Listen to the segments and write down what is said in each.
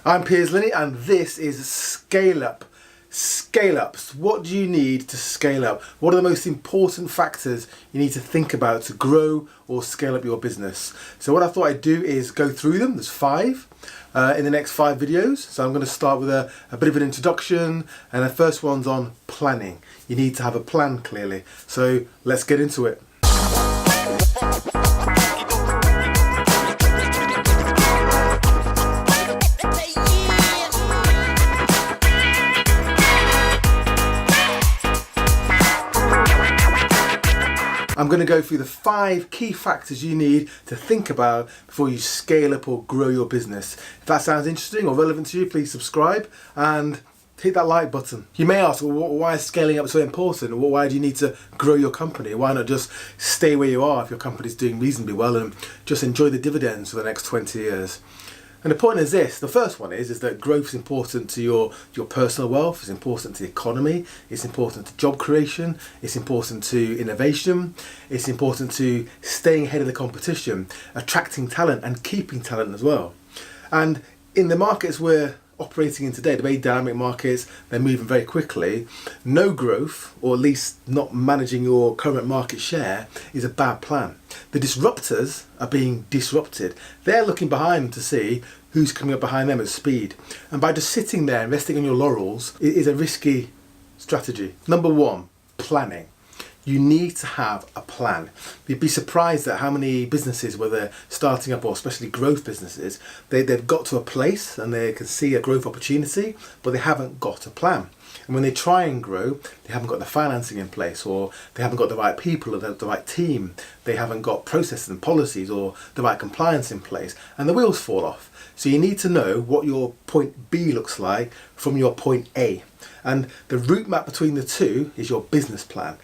I'm Piers, Linney, and this is Scale Up. Scale Ups. What do you need to scale up? What are the most important factors you need to think about to grow or scale up your business? So what I thought I'd do is go through them. There's 5 in the next 5 videos. So I'm going to start with a bit of an introduction, and the first one's on planning. You need to have a plan, clearly. So let's get into it. I'm going to go through the 5 key factors you need to think about before you scale up or grow your business. If that sounds interesting or relevant to you, please subscribe and hit that like button. You may ask, well, why is scaling up so important? Or why do you need to grow your company? Why not just stay where you are if your company's doing reasonably well and just enjoy the dividends for the next 20 years? And the point is this, the first one is that growth is important to your personal wealth, it's important to the economy, it's important to job creation, it's important to innovation, it's important to staying ahead of the competition, attracting talent and keeping talent as well. And in the markets we're operating in today, the very dynamic markets, they're moving very quickly. No growth, or at least not managing your current market share, is a bad plan. The disruptors are being disrupted. They're looking behind them to see who's coming up behind them at speed. And by just sitting there and resting on your laurels, it is a risky strategy. Number 1, planning. You need to have a plan. You'd be surprised at how many businesses, whether starting up or especially growth businesses, they've got to a place and they can see a growth opportunity, but they haven't got a plan. And when they try and grow, they haven't got the financing in place, or they haven't got the right people or the right team. They haven't got processes and policies or the right compliance in place, and the wheels fall off. So you need to know what your point B looks like from your point A. And the route map between the two is your business plan.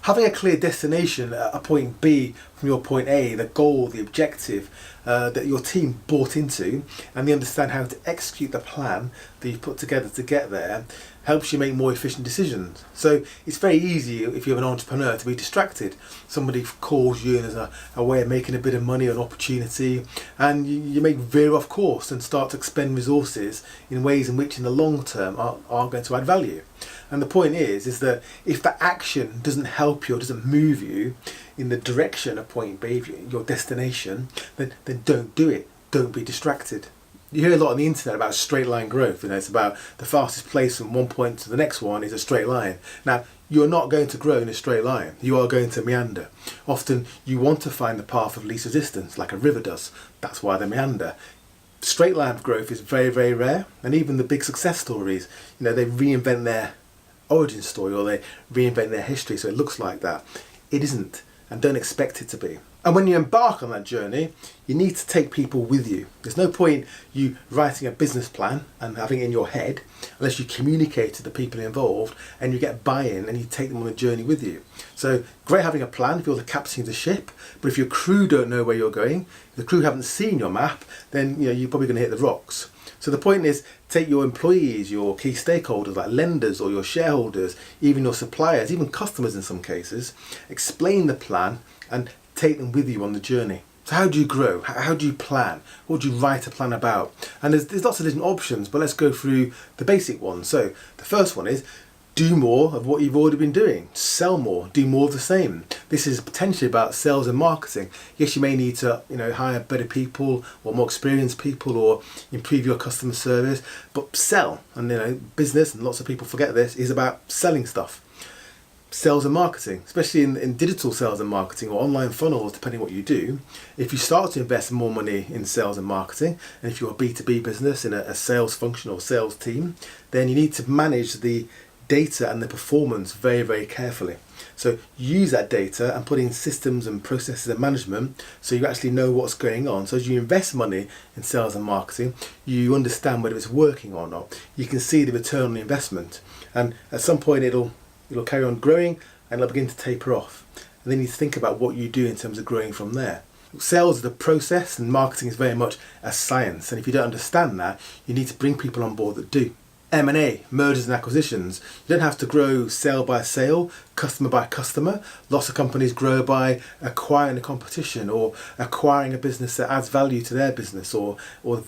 Having a clear destination at a point B from your point A, the goal, the objective that your team bought into, and they understand how to execute the plan that you've put together to get there, helps you make more efficient decisions. So it's very easy if you're an entrepreneur to be distracted. Somebody calls you and there's a way of making a bit of money or an opportunity, and you may veer off course and start to expend resources in ways in which in the long term are going to add value. And the point is that if the action doesn't help you or doesn't move you in the direction of point B, your destination, then don't do it. Don't be distracted. You hear a lot on the internet about straight line growth. It's about the fastest place from one point to the next one is a straight line. Now, you're not going to grow in a straight line. You are going to meander. Often you want to find the path of least resistance, like a river does. That's why they meander. Straight line growth is very, very rare. And even the big success stories, they reinvent their origin story or they reinvent their history so it looks like that. It isn't, and don't expect it to be. And when you embark on that journey, you need to take people with you. There's no point you writing a business plan and having it in your head unless you communicate to the people involved and you get buy-in and you take them on a journey with you. So great having a plan if you're the captain of the ship, but if your crew don't know where you're going, if the crew haven't seen your map, then you're probably going to hit the rocks. So the point is, take your employees, your key stakeholders like lenders or your shareholders, even your suppliers, even customers in some cases, explain the plan and take them with you on the journey. So how do you grow? How do you plan? What do you write a plan about? And there's lots of different options, but let's go through the basic ones. So the first one is do more of what you've already been doing. Sell more, do more of the same. This is potentially about sales and marketing. Yes, you may need to hire better people or more experienced people or improve your customer service, but sell. And business, and lots of people forget this, is about selling stuff. Sales and marketing, especially in digital sales and marketing or online funnels, depending what you do, if you start to invest more money in sales and marketing, and if you're a B2B business in a sales function or sales team, then you need to manage the data and the performance very, very carefully. So use that data and put in systems and processes and management so you actually know what's going on. So as you invest money in sales and marketing, you understand whether it's working or not. You can see the return on the investment, and at some point it'll carry on growing and it'll begin to taper off. And then you think about what you do in terms of growing from there. Sales is the process and marketing is very much a science. And if you don't understand that, you need to bring people on board that do. M&A, mergers and acquisitions. You don't have to grow sale by sale, customer by customer. Lots of companies grow by acquiring a competition or acquiring a business that adds value to their business, or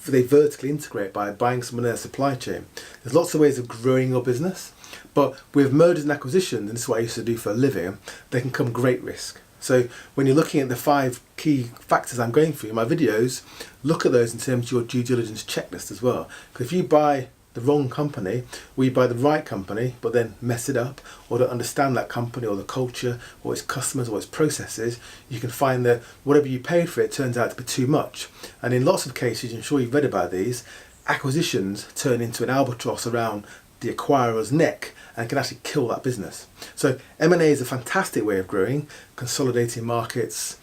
they vertically integrate by buying someone else's supply chain. There's lots of ways of growing your business, but with mergers and acquisitions, and this is what I used to do for a living, they can come great risk. So when you're looking at the 5 key factors I'm going through in my videos, look at those in terms of your due diligence checklist as well. Because if you buy the wrong company, or you buy the right company but then mess it up, or don't understand that company or the culture or its customers or its processes, you can find that whatever you paid for it turns out to be too much. And in lots of cases, I'm sure you've read about these, acquisitions turn into an albatross around the acquirer's neck and can actually kill that business. So M&A is a fantastic way of growing, consolidating markets,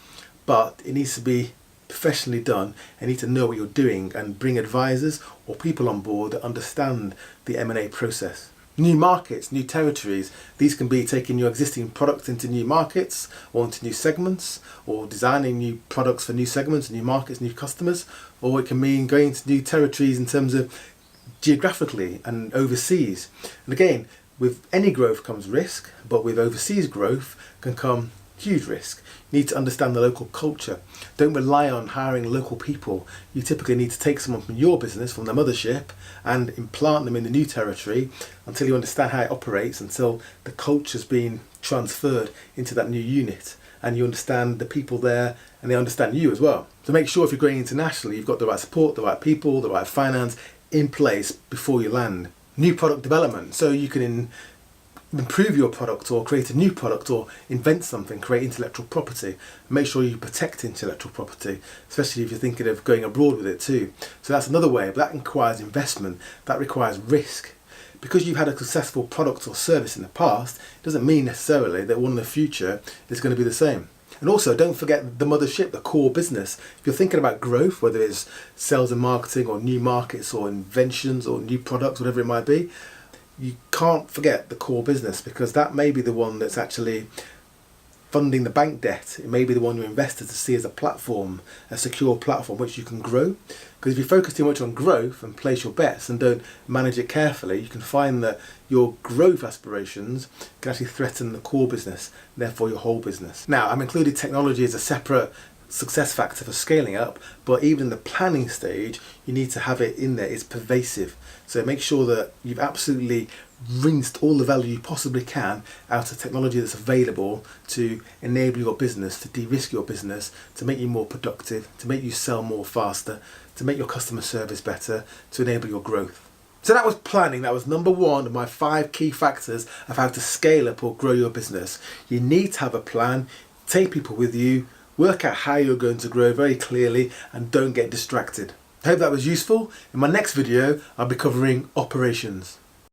but it needs to be professionally done. You need to know what you're doing and bring advisors or people on board that understand the M&A process. New markets, new territories, these can be taking your existing products into new markets or into new segments, or designing new products for new segments, new markets, new customers, or it can mean going to new territories in terms of geographically and overseas. And again, with any growth comes risk, but with overseas growth can come huge risk. You need to understand the local culture. Don't rely on hiring local people. You typically need to take someone from your business, from the mothership, and implant them in the new territory until you understand how it operates, until the culture's been transferred into that new unit and you understand the people there and they understand you as well. So make sure if you're going internationally, you've got the right support, the right people, the right finance in place before you land. New product development, so you can improve your product or create a new product or invent something, create intellectual property. Make sure you protect intellectual property, especially if you're thinking of going abroad with it too. So that's another way, but that requires investment, that requires risk. Because you've had a successful product or service in the past, it doesn't mean necessarily that one in the future is going to be the same. And also, don't forget the mothership, the core business. If you're thinking about growth, whether it's sales and marketing or new markets or inventions or new products, whatever it might be, you can't forget the core business, because that may be the one that's actually funding the bank debt. It may be the one your investors see as a platform, a secure platform which you can grow. Because if you focus too much on growth and place your bets and don't manage it carefully, you can find that your growth aspirations can actually threaten the core business, and therefore your whole business. Now, I've included technology as a separate success factor for scaling up, but even in the planning stage, you need to have it in there. It's pervasive. So make sure that you've absolutely rinsed all the value you possibly can out of technology that's available to enable your business, to de-risk your business, to make you more productive, to make you sell more faster, to make your customer service better, to enable your growth. So that was planning. That was number 1 of my 5 key factors of how to scale up or grow your business. You need to have a plan, take people with you, work out how you're going to grow very clearly, and don't get distracted. I hope that was useful. In my next video, I'll be covering operations.